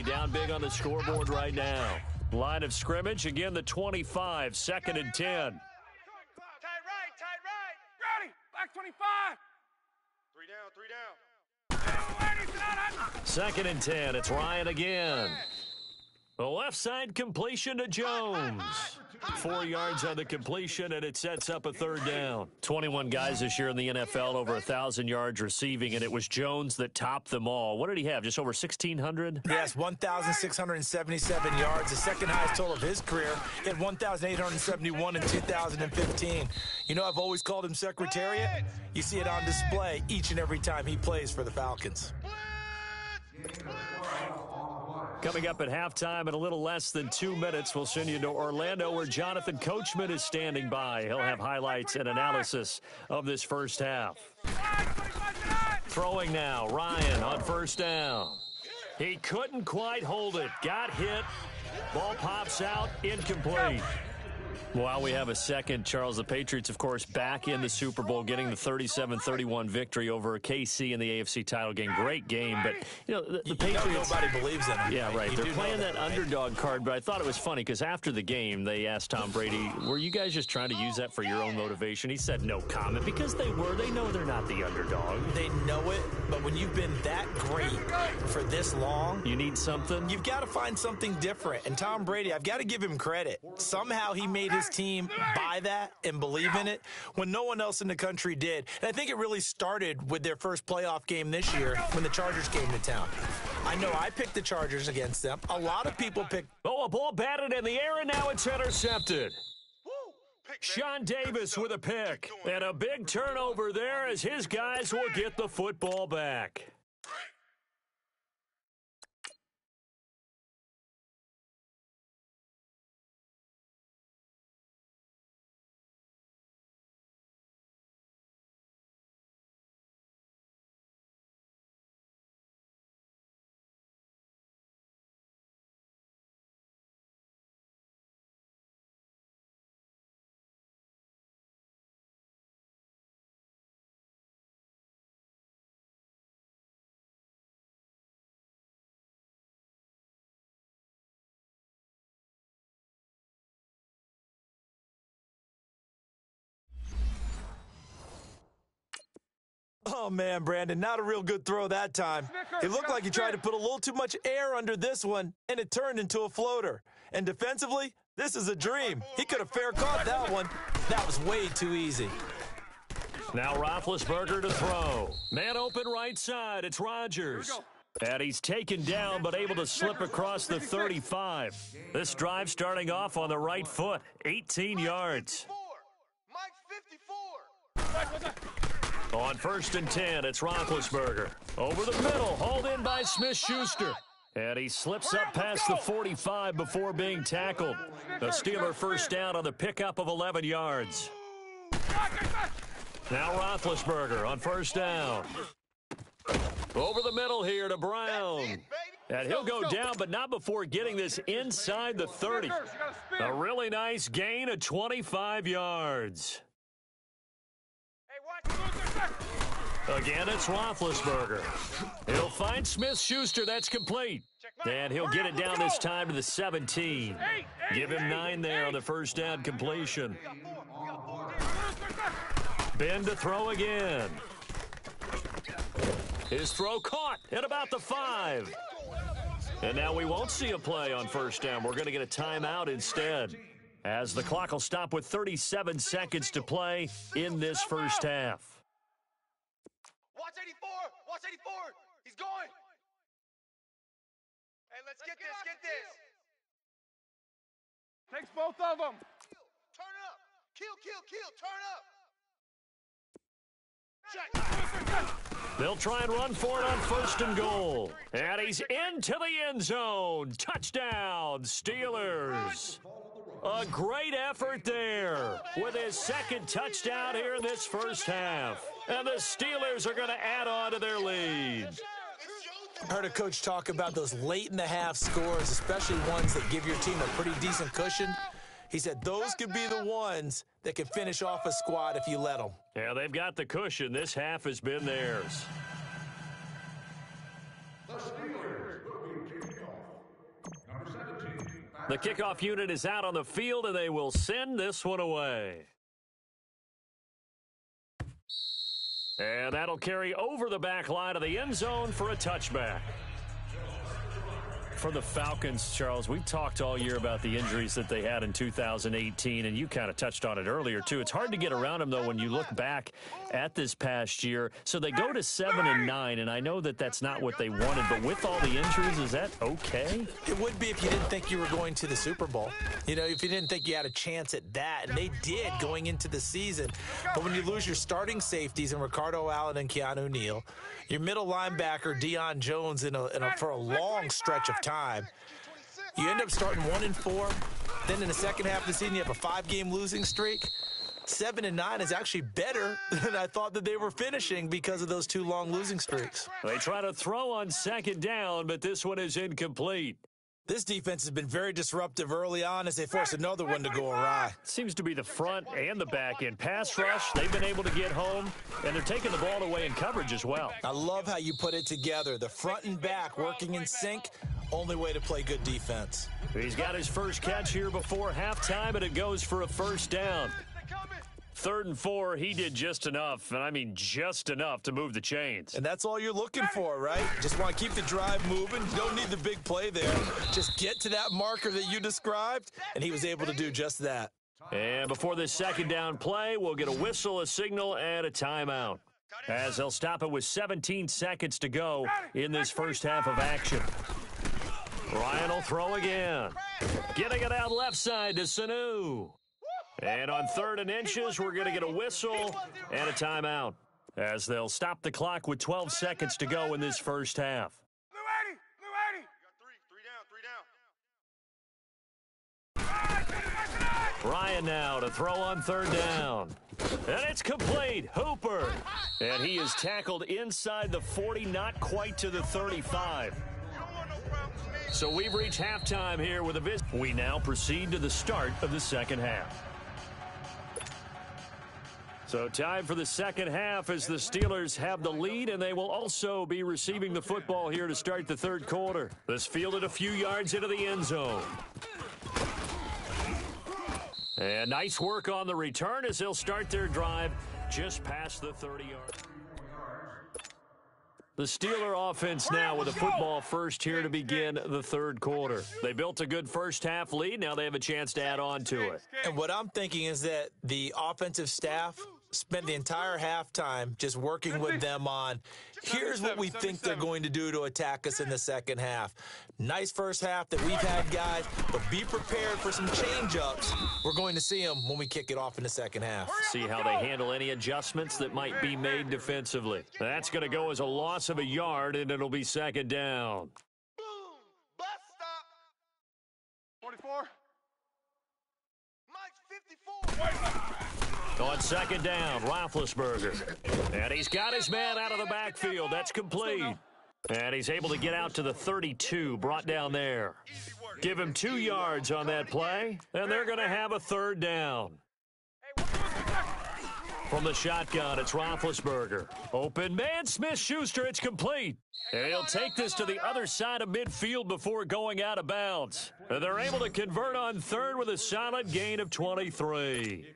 Down big on the scoreboard right now. Line of scrimmage, again the 25, 2nd and 10. Tight right. Ready. Back 25. 3 down. 2nd and 10, it's Ryan again. The left side completion to Jones. 4 yards on the completion, and it sets up a 3rd down. 21 guys this year in the NFL, over 1,000 yards receiving, and it was Jones that topped them all. What did he have, just over 1,600? Yes, 1,677 yards, the second highest total of his career. He had 1,871 in 2015. You know, I've always called him Secretariat. You see it on display each and every time he plays for the Falcons. Coming up at halftime in a little less than 2 minutes, we'll send you to Orlando where Jonathan Coachman is standing by. He'll have highlights and analysis of this first half. Throwing now, Ryan on 1st down. He couldn't quite hold it. Got hit. Ball pops out, incomplete. While we have a second, Charles, the Patriots, of course, back in the Super Bowl, getting the 37-31 victory over KC in the AFC title game. Great game, but, you know, the Patriots... Nobody believes in them. Yeah, right. They're playing that underdog card, but I thought it was funny because after the game, they asked Tom Brady, were you guys just trying to use that for your own motivation? He said no comment because they were. They know they're not the underdog. They know it, but when you've been that great for this long... You need something? You've got to find something different. And Tom Brady, I've got to give him credit. Somehow he made his team buy that and believe in it when no one else in the country did. And I think it really started with their first playoff game this year when the Chargers came to town. I know I picked the Chargers against them. A lot of people picked... Oh, a ball batted in the air, and now it's intercepted. Sean Davis with a pick. And a big turnover there as his guys will get the football back. Oh, man, Brandon, not a real good throw that time. It looked like he tried to put a little too much air under this one, and it turned into a floater. And defensively, this is a dream. He could have fair caught that one. That was way too easy. Now Roethlisberger to throw. Man open right side. It's Rodgers. And he's taken down but able to slip across the 35. This drive starting off on the right foot. 18 yards. On 1st and 10, it's Roethlisberger. Over the middle, hauled in by Smith-Schuster. And he slips up past the 45 before being tackled. The Steeler first down on the pickup of 11 yards. Now Roethlisberger on 1st down. Over the middle here to Brown. And he'll go down, but not before getting this inside the 30. A really nice gain of 25 yards. Again, it's Roethlisberger. He'll find Smith-Schuster. That's complete. And he'll get it down this time to the 17. Give him 9 there on the first down completion. Ben to throw again. His throw caught at about the 5. And now we won't see a play on first down. We're going to get a timeout instead, as the clock will stop with 37 seconds to play in this first half. Watch 84! Watch 84! He's going! Hey, let's get this! Takes both of them! Turn up! Kill! Turn up! Check! They'll try and run for it on 1st and goal. And he's into the end zone. Touchdown, Steelers. A great effort there with his second touchdown here in this first half. And the Steelers are going to add on to their lead. I heard a coach talk about those late-in-the-half scores, especially ones that give your team a pretty decent cushion. He said those could be the ones that can finish off a squad if you let them. Yeah, they've got the cushion. This half has been theirs. The Steelers will be kicking off The kickoff unit is out on the field, and they will send this one away. And that'll carry over the back line of the end zone for a touchback. For the Falcons, Charles, we've talked all year about the injuries that they had in 2018, and you kind of touched on it earlier, too. It's hard to get around them, though, when you look back at this past year. So they go to 7-9, and I know that that's not what they wanted, but with all the injuries, is that okay? It would be if you didn't think you were going to the Super Bowl. You know, if you didn't think you had a chance at that, and they did going into the season. But when you lose your starting safeties in Ricardo Allen and Keanu Neal, your middle linebacker, Deion Jones, for a long stretch of time, you end up starting 1-4. Then in the second half of the season, you have a 5-game losing streak. 7-9 is actually better than I thought that they were finishing because of those 2 long losing streaks. They try to throw on second down, but this one is incomplete. This defense has been very disruptive early on as they force another one to go awry. Seems to be the front and the back end. Pass rush, they've been able to get home, and they're taking the ball away in coverage as well. I love how you put it together. The front and back working in sync, only way to play good defense. He's got his first catch here before halftime, and it goes for a first down. 3rd and 4, he did just enough, and I mean just enough to move the chains. And that's all you're looking for, right? Just want to keep the drive moving. You don't need the big play there. Just get to that marker that you described, and he was able to do just that. And before this second down play, we'll get a whistle, a signal, and a timeout, as they'll stop it with 17 seconds to go in this first half of action. Ryan will throw again. Getting it out left side to Sanu. And on 3rd and inches, we're going to get a whistle and a timeout, as they'll stop the clock with 12 seconds to go in this first half. Blue 80! Blue 80! Ryan now to throw on 3rd down. And it's complete. Hooper. And he is tackled inside the 40, not quite to the 35. So we've reached halftime here with a visit. We now proceed to the start of the second half. So time for the second half as the Steelers have the lead, and they will also be receiving the football here to start the 3rd quarter. This fielded a few yards into the end zone. And nice work on the return as they'll start their drive just past the 30-yard. The Steeler offense now with a football first here to begin the 3rd quarter. They built a good first half lead. Now they have a chance to add on to it. And what I'm thinking is that the offensive staff spent the entire halftime just working with them on, here's what we think they're going to do to attack us in the second half. Nice first half that we've had, guys, but be prepared for some change-ups. We're going to see them when we kick it off in the second half. See how they handle any adjustments that might be made defensively. That's going to go as a loss of a yard, and it'll be second down. Boom! Bus stop! 44. Mike's 54. On second down, Roethlisberger. And he's got his man out of the backfield. That's complete. And he's able to get out to the 32, brought down there. Give him 2 yards on that play, and they're going to have a 3rd down. From the shotgun, it's Roethlisberger. Open man, Smith-Schuster, it's complete. And he'll take this to the other side of midfield before going out of bounds. And they're able to convert on 3rd with a solid gain of 23.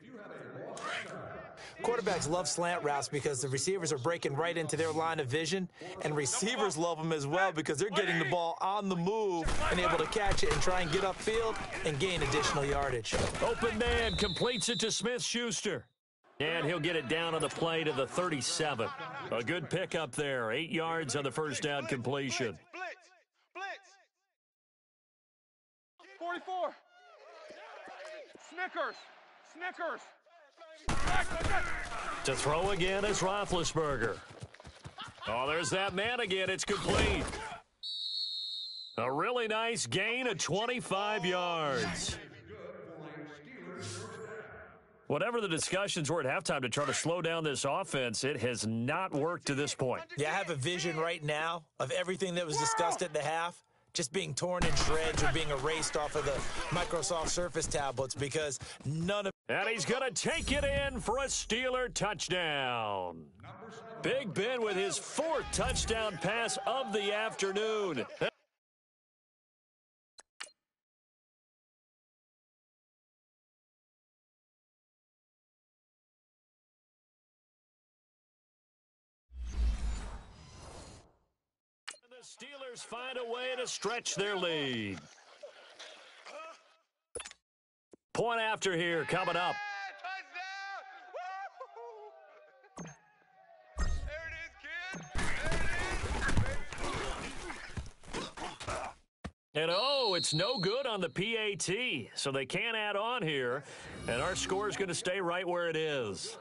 Quarterbacks love slant routes because the receivers are breaking right into their line of vision, and receivers love them as well because they're getting the ball on the move and able to catch it and try and get upfield and gain additional yardage. Open man completes it to Smith-Schuster. And he'll get it down on the play to the 37. A good pickup there. 8 yards on the first down completion. Blitz! 44. Snickers! To throw again is Roethlisberger. Oh, there's that man again. It's complete. A really nice gain of 25 yards. Whatever the discussions were at halftime to try to slow down this offense, it has not worked to this point. Yeah, I have a vision right now of everything that was discussed at the half just being torn in shreds or being erased off of the Microsoft Surface tablets because none of... And he's going to take it in for a Steeler touchdown. Big Ben with his 4th touchdown pass of the afternoon. Steelers find a way to stretch their lead. Point after here coming up. Touchdown! There it is, kid. And oh, it's no good on the PAT, so they can't add on here, and our score is going to stay right where it is.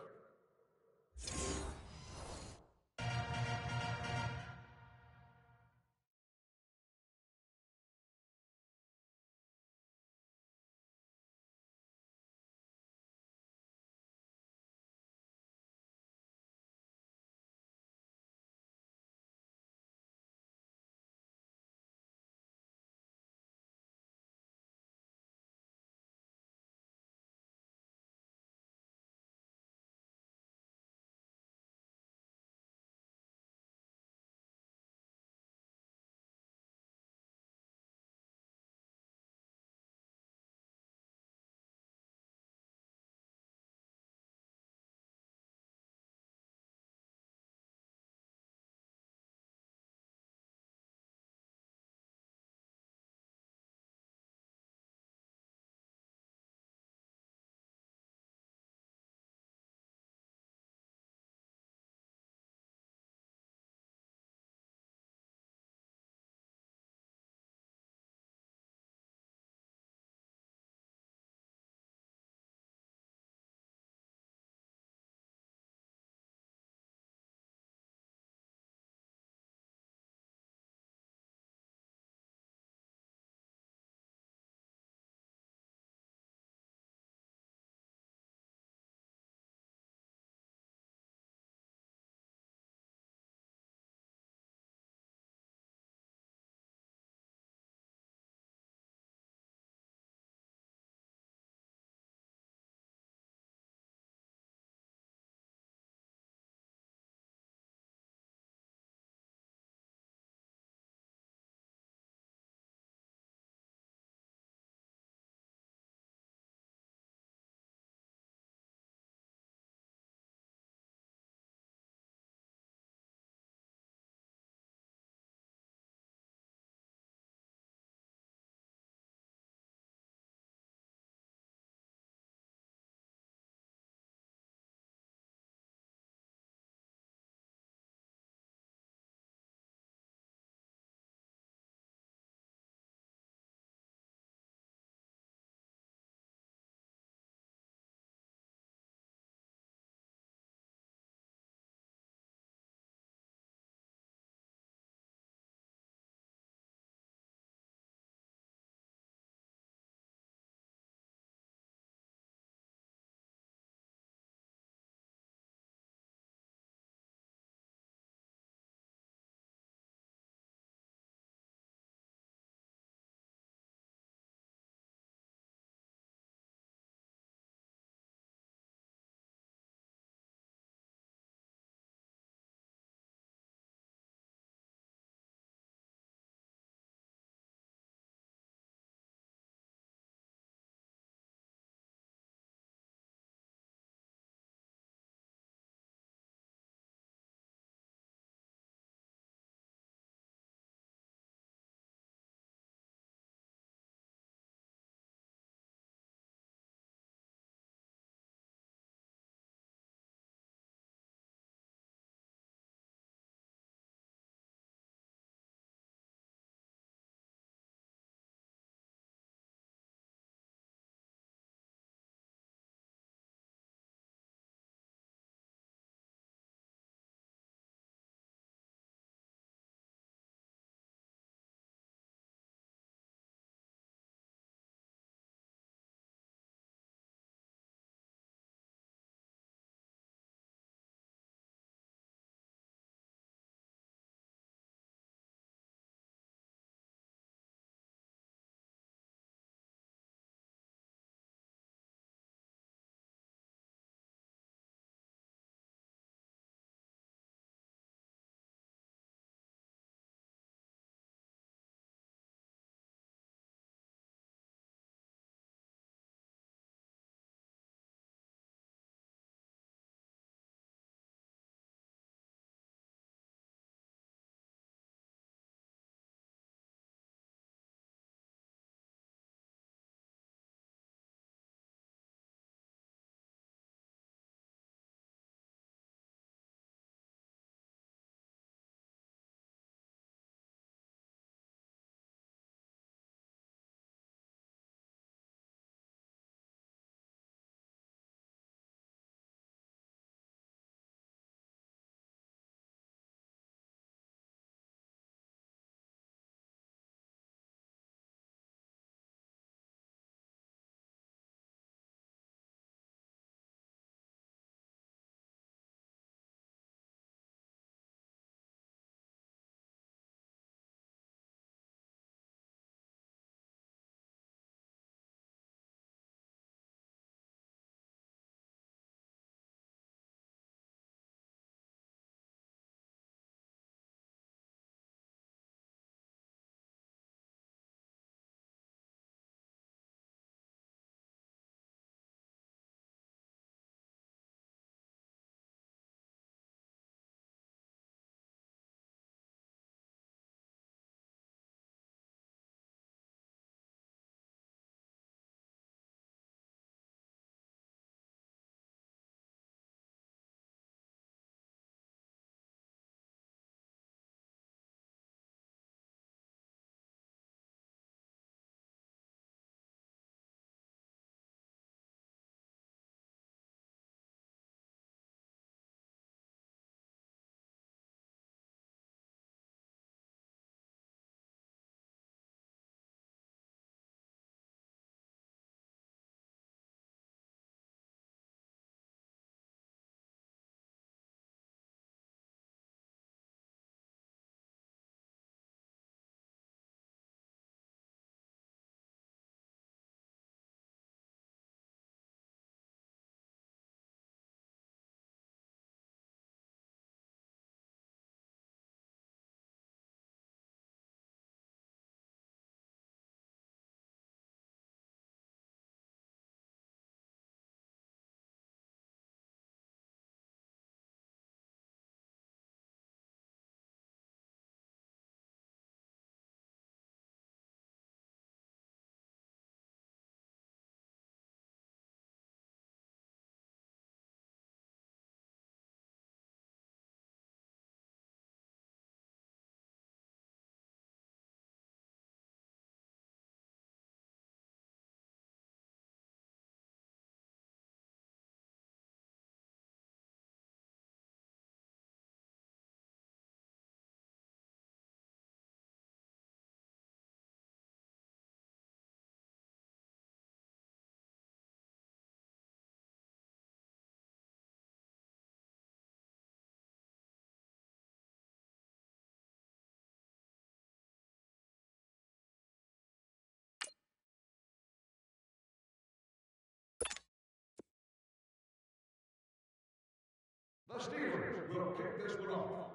The Steelers will kick this one off.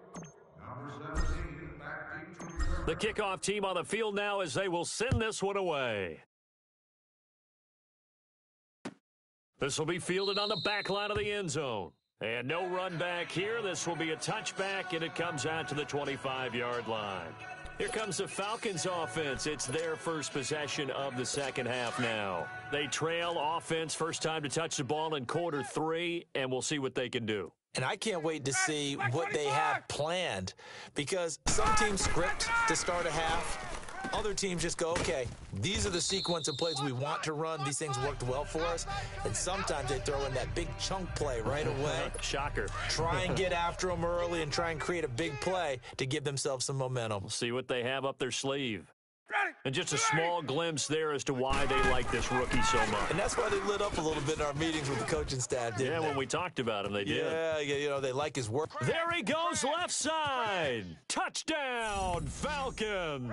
Number 17, back deep to return. The kickoff team on the field now as they will send this one away. This will be fielded on the back line of the end zone. And no run back here. This will be a touchback, and it comes out to the 25-yard line. Here comes the Falcons offense. It's their first possession of the second half now. They trail offense, first time to touch the ball in quarter 3, and we'll see what they can do. And I can't wait to see what they have planned, because some teams script to start a half. Other teams just go, okay, these are the sequence of plays we want to run. These things worked well for us. And sometimes they throw in that big chunk play right away. Shocker. Try and get after them early and try and create a big play to give themselves some momentum. We'll see what they have up their sleeve. And just a small glimpse there as to why they like this rookie so much. And that's why they lit up a little bit in our meetings with the coaching staff, didn't they? When we talked about him, they did. Yeah, you know, they like his work. There he goes, left side. Touchdown, Falcons.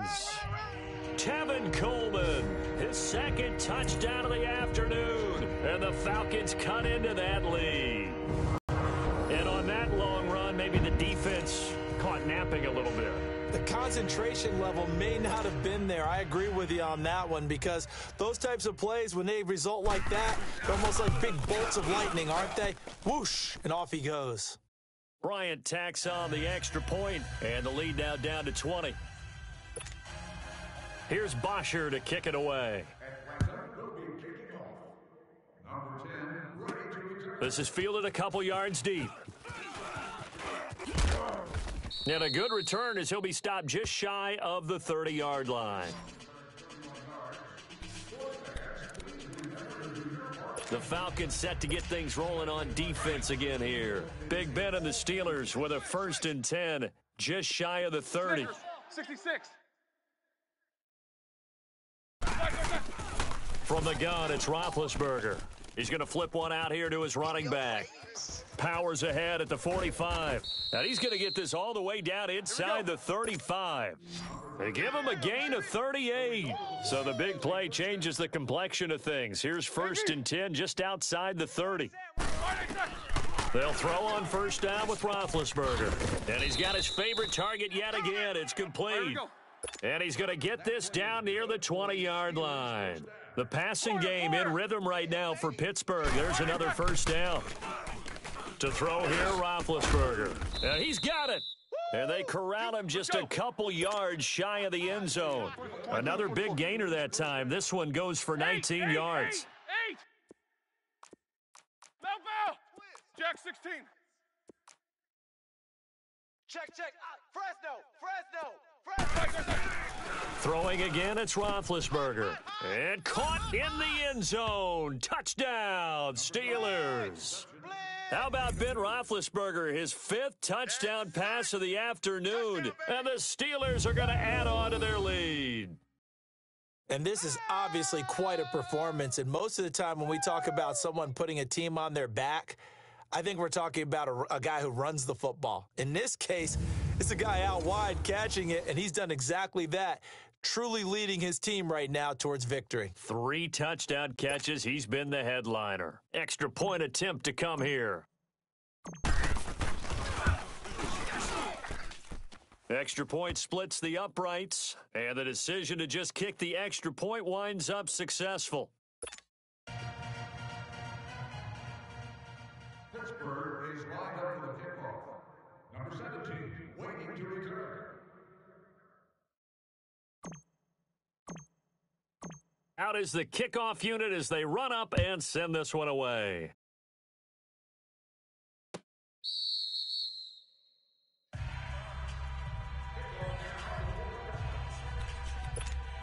Tevin Coleman, his second touchdown of the afternoon. And the Falcons cut into that lead. And on that long run, maybe the defense caught napping a little bit. The concentration level may not have been there. I agree with you on that one, because those types of plays, when they result like that, they're almost like big bolts of lightning, aren't they? Whoosh, and off he goes. Bryant tacks on the extra point, and the lead now down to 20. Here's Bosher to kick it away. This is fielded a couple yards deep. And a good return as he'll be stopped just shy of the 30-yard line. The Falcons set to get things rolling on defense again here. Big Ben and the Steelers with a 1st and 10, just shy of the 30. 66. From the gun, it's Roethlisberger. He's going to flip one out here to his running back. Powers ahead at the 45. And he's going to get this all the way down inside the 35. They give him a gain of 38. So the big play changes the complexion of things. Here's 1st and 10 just outside the 30. They'll throw on 1st down with Roethlisberger. And he's got his favorite target yet again. It's complete. And he's going to get this down near the 20-yard line. The passing game in rhythm right now for Pittsburgh. There's another 1st down. To throw here, Roethlisberger. And he's got it. And they corral him just a couple yards shy of the end zone. Another big gainer that time. This one goes for 19 yards. 8. Bow. Jack 16. Check. Fresno. Throwing again, it's Roethlisberger. And caught in the end zone. Touchdown, Steelers. How about Ben Roethlisberger, his 5th touchdown pass of the afternoon, and the Steelers are going to add on to their lead. And this is obviously quite a performance, and most of the time when we talk about someone putting a team on their back, I think we're talking about a guy who runs the football. In this case, it's a guy out wide catching it, and he's done exactly that. Truly leading his team right now towards victory. 3 touchdown catches. He's been the headliner. Extra point attempt to come here. Extra point splits the uprights, and the decision to just kick the extra point winds up successful. Pittsburgh is lined up for the kickoff. Number 17, waiting to return. Out is the kickoff unit as they run up and send this one away.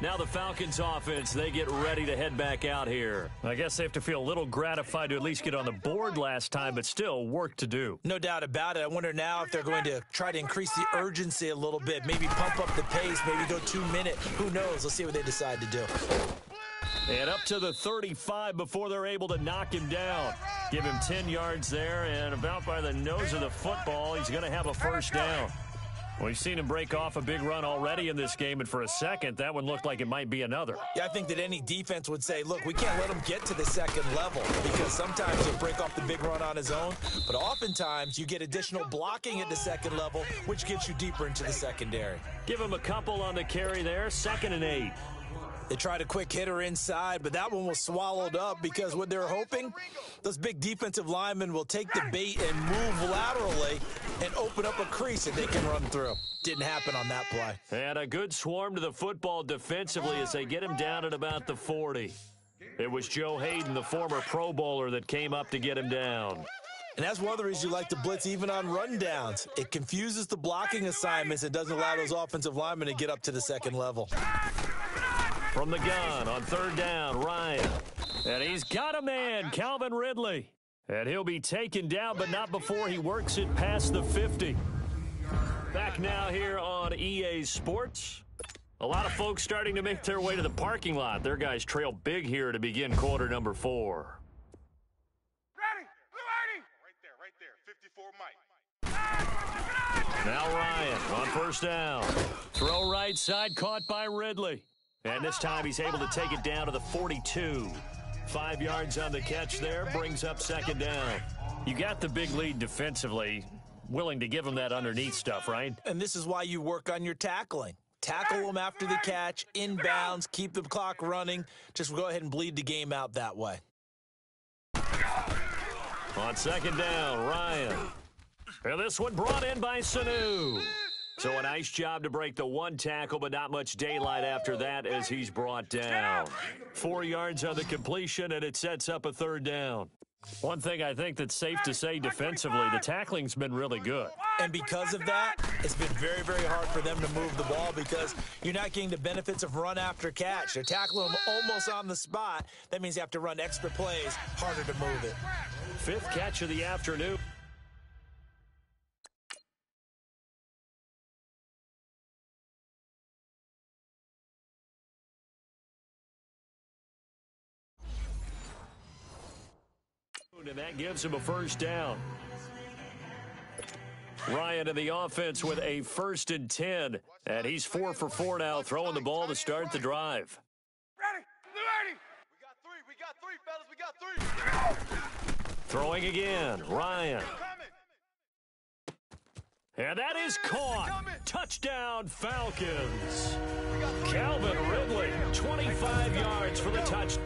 Now the Falcons offense, they get ready to head back out here. I guess they have to feel a little gratified to at least get on the board last time, but still work to do. No doubt about it. I wonder now if they're going to try to increase the urgency a little bit, maybe pump up the pace, maybe go 2-minute. Who knows? Let's see what they decide to do. And up to the 35 before they're able to knock him down. Give him 10 yards there, and about by the nose of the football, he's going to have a 1st down. We've seen him break off a big run already in this game, and for a second, that one looked like it might be another. Yeah, I think that any defense would say, look, we can't let him get to the second level because sometimes he'll break off the big run on his own, but oftentimes you get additional blocking at the second level, which gets you deeper into the secondary. Give him a couple on the carry there, 2nd and 8. They tried a quick hitter inside, but that one was swallowed up because what they're hoping, those big defensive linemen will take the bait and move laterally and open up a crease that they can run through. Didn't happen on that play. And a good swarm to the football defensively as they get him down at about the 40. It was Joe Hayden, the former Pro Bowler, that came up to get him down. And that's one of the reasons you like to blitz even on rundowns. It confuses the blocking assignments. It doesn't allow those offensive linemen to get up to the second level. From the gun on 3rd down, Ryan. And he's got a man, Calvin Ridley. And he'll be taken down, but not before he works it past the 50. Back now here on EA Sports. A lot of folks starting to make their way to the parking lot. Their guys trail big here to begin quarter number 4. Ready, blue 80. Right there, 54 Mike. Now Ryan on 1st down. Throw right side, caught by Ridley. And this time he's able to take it down to the 42. 5 yards on the catch there, brings up 2nd down. You got the big lead defensively, willing to give him that underneath stuff, right? And this is why you work on your tackling. Tackle them after the catch, inbounds, keep the clock running. Just go ahead and bleed the game out that way. On 2nd down, Ryan. And this one brought in by Sanu. So a nice job to break the 1 tackle, but not much daylight after that as he's brought down. 4 yards on the completion, and it sets up a 3rd down. One thing I think that's safe to say defensively, the tackling's been really good. And because of that, it's been very, very hard for them to move the ball because you're not getting the benefits of run after catch. They're tackling them almost on the spot. That means you have to run extra plays, harder to move it. 5th catch of the afternoon. And that gives him a 1st down. Ryan in the offense with a 1st and 10. And he's 4 for 4 now, throwing the ball to start the drive. Ready, blue 80. We got 3, fellas, we got 3. Throwing again, Ryan. And that is caught. Touchdown, Falcons. Calvin Ridley, 25 yards for the touchdown.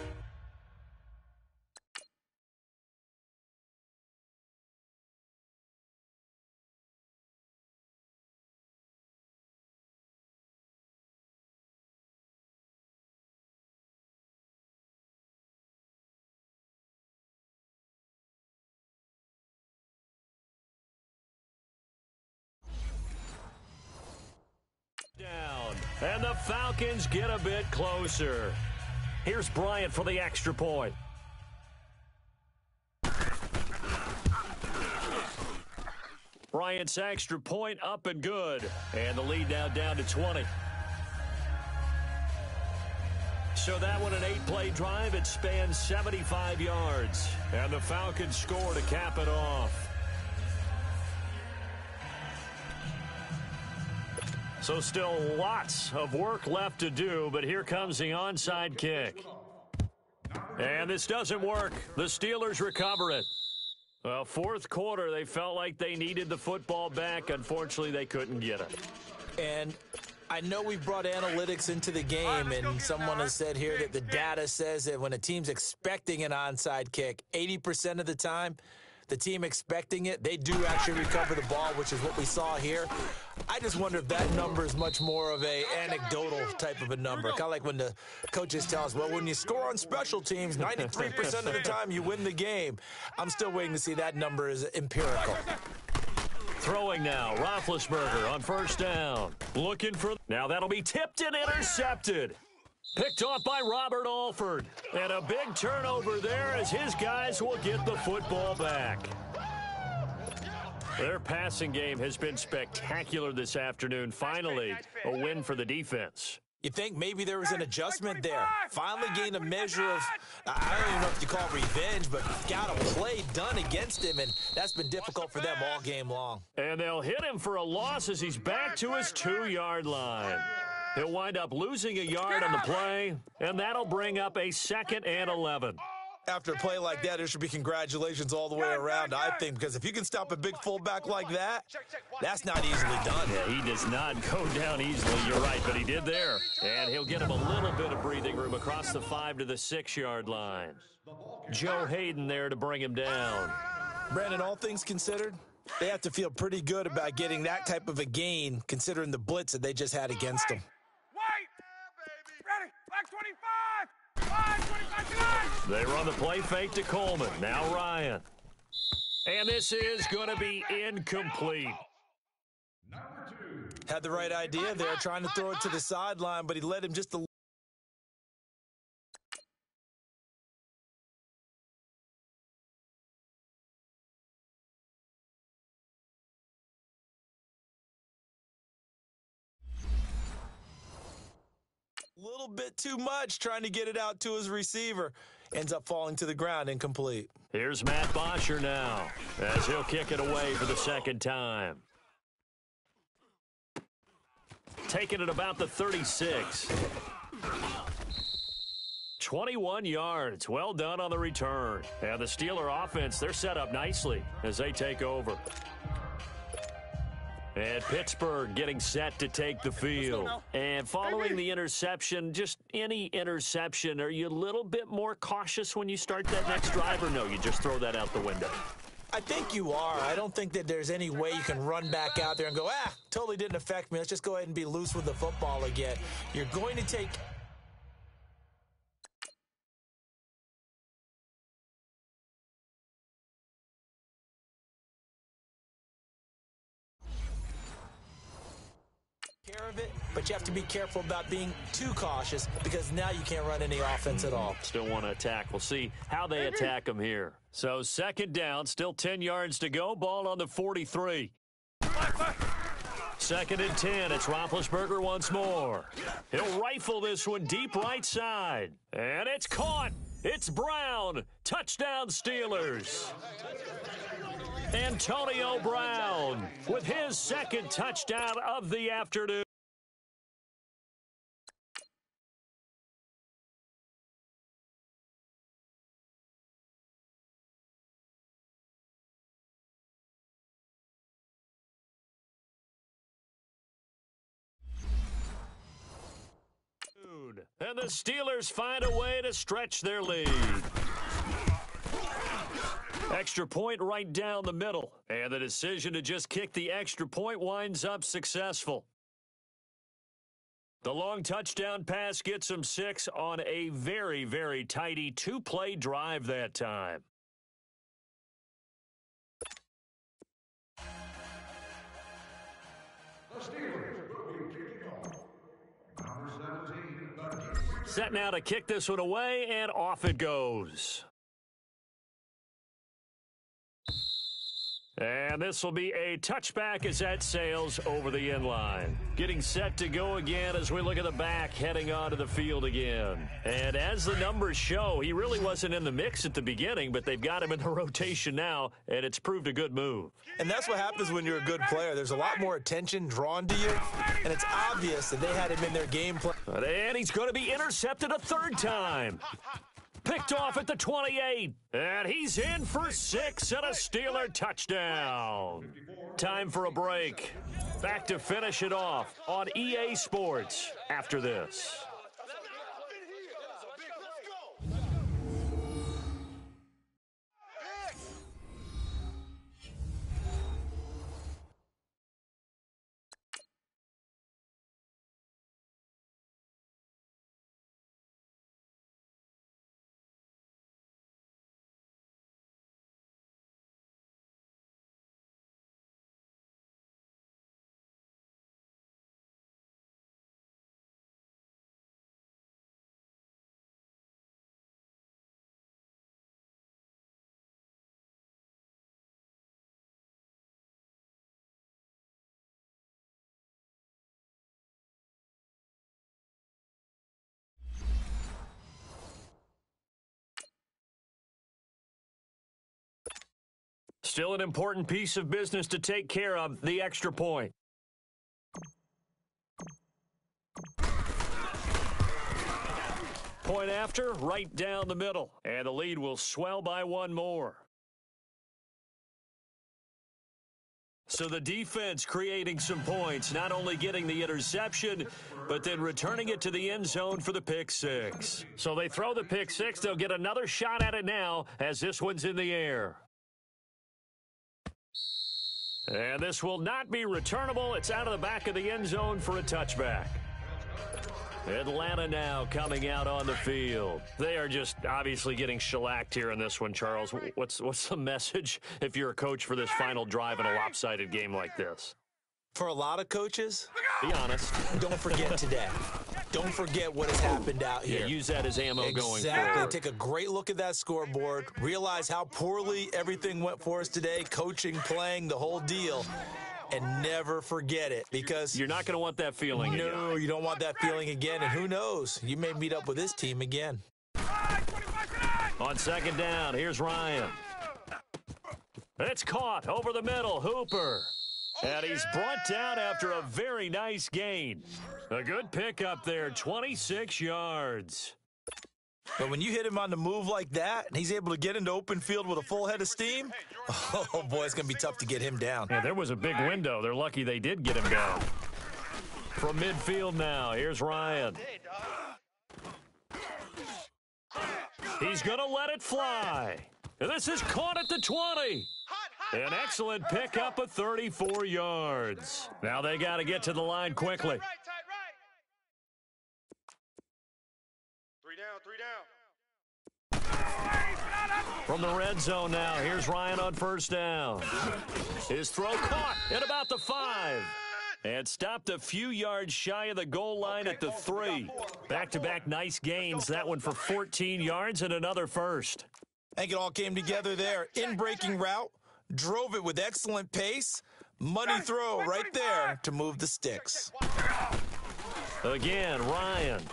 Down, and the Falcons get a bit closer. Here's Bryant for the extra point. Bryant's extra point up and good, and the lead now down to 20. So that one, an 8-play drive. It spans 75 yards, and the Falcons score to cap it off. So still lots of work left to do, but here comes the onside kick. And this doesn't work. The Steelers recover it. Well, 4th quarter, they felt like they needed the football back. Unfortunately, they couldn't get it. And I know we brought analytics into the game, and someone has said here that the data says that when a team's expecting an onside kick, 80% of the time, the team expecting it, they do actually recover the ball, which is what we saw here. I just wonder if that number is much more of a anecdotal type of a number. Kind of like when the coaches tell us, well, when you score on special teams, 93% of the time you win the game. I'm still waiting to see that number is empirical. Throwing now, Roethlisberger on 1st down. Looking for... Now that'll be tipped and intercepted. Picked off by Robert Alford. And a big turnover there as his guys will get the football back. Their passing game has been spectacular this afternoon. Finally, a win for the defense. You think maybe there was an adjustment there. Finally gained a measure of, I don't even know if you call it revenge, but got a play done against him, and that's been difficult for them all game long. And they'll hit him for a loss as he's back to his 2-yard line. He'll wind up losing a yard on the play, and that'll bring up a 2nd and 11. After a play like that, there should be congratulations all the way around, I think, because if you can stop a big fullback like that, that's not easily done. Yeah, he does not go down easily, you're right, but he did there. And he'll get him a little bit of breathing room across the 5 to the 6-yard line. Joe Hayden there to bring him down. Brandon, all things considered, they have to feel pretty good about getting that type of a gain, considering the blitz that they just had against them. Ready, back 25. 5, 25, They run the play fake to Coleman. Now Ryan. And this is going to be incomplete. Had the right idea there, trying to throw it to the sideline, but he led him just a little bit too much, trying to get it out to his receiver. Ends up falling to the ground, incomplete. Here's Matt Bosher now, as he'll kick it away for the 2nd time. Taking it about the 36. 21 yards. Well done on the return. And the Steeler offense, they're set up nicely as they take over. And Pittsburgh getting set to take the field. And following the interception, just any interception, are you a little bit more cautious when you start that next drive, or no, you just throw that out the window? I think you are. I don't think that there's any way you can run back out there and go, totally didn't affect me. Let's just go ahead and be loose with the football again. You're going to take care of it, but you have to be careful about being too cautious because now you can't run any offense at all. Still want to attack. We'll see how they attack them here. So 2nd down, still 10 yards to go. Ball on the 43. 2nd and 10. It's Roethlisberger once more. He'll rifle this one deep right side. And it's caught. It's Brown. Touchdown Steelers. Antonio Brown with his 2nd touchdown of the afternoon. And the Steelers find a way to stretch their lead. Extra point right down the middle. And the decision to just kick the extra point winds up successful. The long touchdown pass gets them 6 on a very, very tidy 2-play drive that time. The Steelers will be kicking off. Number 17, Set now to kick this one away, and off it goes. And this will be a touchback as that sails over the end line. Getting set to go again as we look at the back heading onto the field again. And as the numbers show, he really wasn't in the mix at the beginning, but they've got him in the rotation now, and it's proved a good move. And that's what happens when you're a good player. There's a lot more attention drawn to you, and it's obvious that they had him in their game plan. And he's going to be intercepted a 3rd time. Picked off at the 28, and he's in for 6 and a Steeler touchdown. Time for a break. Back to finish it off on EA Sports after this. Still an important piece of business to take care of, the extra point. Point after, right down the middle. And the lead will swell by one more. So the defense creating some points, not only getting the interception, but then returning it to the end zone for the pick six. So they throw the pick six. They'll get another shot at it now as this one's in the air. And this will not be returnable. It's out of the back of the end zone for a touchback. Atlanta now coming out on the field. They are just obviously getting shellacked here in this one, Charles. What's the message if you're a coach for this final drive in a lopsided game like this? For a lot of coaches, be honest. Don't forget today. Don't forget what has happened out here. Yeah, use that as ammo going forward. Exactly. Take a great look at that scoreboard. Realize how poorly everything went for us today. Coaching, playing, the whole deal. And never forget it, because you're not going to want that feeling again. No, you don't want that feeling again. And who knows? You may meet up with this team again. On second down, here's Ryan. It's caught over the middle. Hooper. And he's brought down after a very nice gain. A good pickup there, 26 yards. But when you hit him on the move like that, and he's able to get into open field with a full head of steam, oh, boy, it's going to be tough to get him down. Yeah, there was a big window. They're lucky they did get him down. From midfield now, here's Ryan. He's going to let it fly. And this is caught at the 20. An excellent pickup of 34 yards. Now they got to get to the line quickly. From the red zone now, here's Ryan on first down. His throw caught at about the 5. And stopped a few yards shy of the goal line at the 3. Back-to-back nice gains. That one for 14 yards and another first. I think it all came together there. In-breaking route, drove it with excellent pace. Money throw right there to move the sticks. Again, Ryan.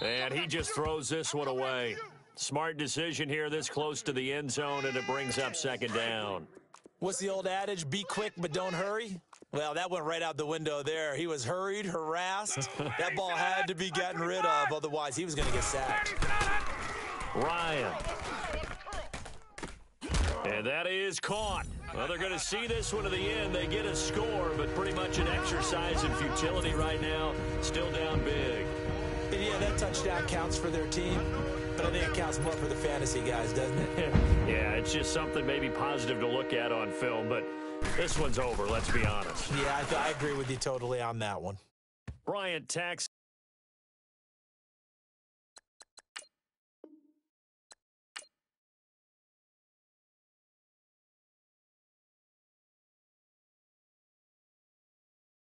And he just throws this one away. Smart decision here this close to the end zone, and it brings up second down. What's the old adage? Be quick, but don't hurry? Well, that went right out the window there. He was hurried, harassed. That ball had to be gotten rid of, otherwise he was going to get sacked. Ryan. And that is caught. Well, they're going to see this one to the end. They get a score, but pretty much an exercise in futility right now. Still down big. And yeah, that touchdown counts for their team, but I think it counts more for the fantasy guys, doesn't it? Yeah, it's just something maybe positive to look at on film, but this one's over, let's be honest. Yeah, I agree with you totally on that one. Bryant Tax.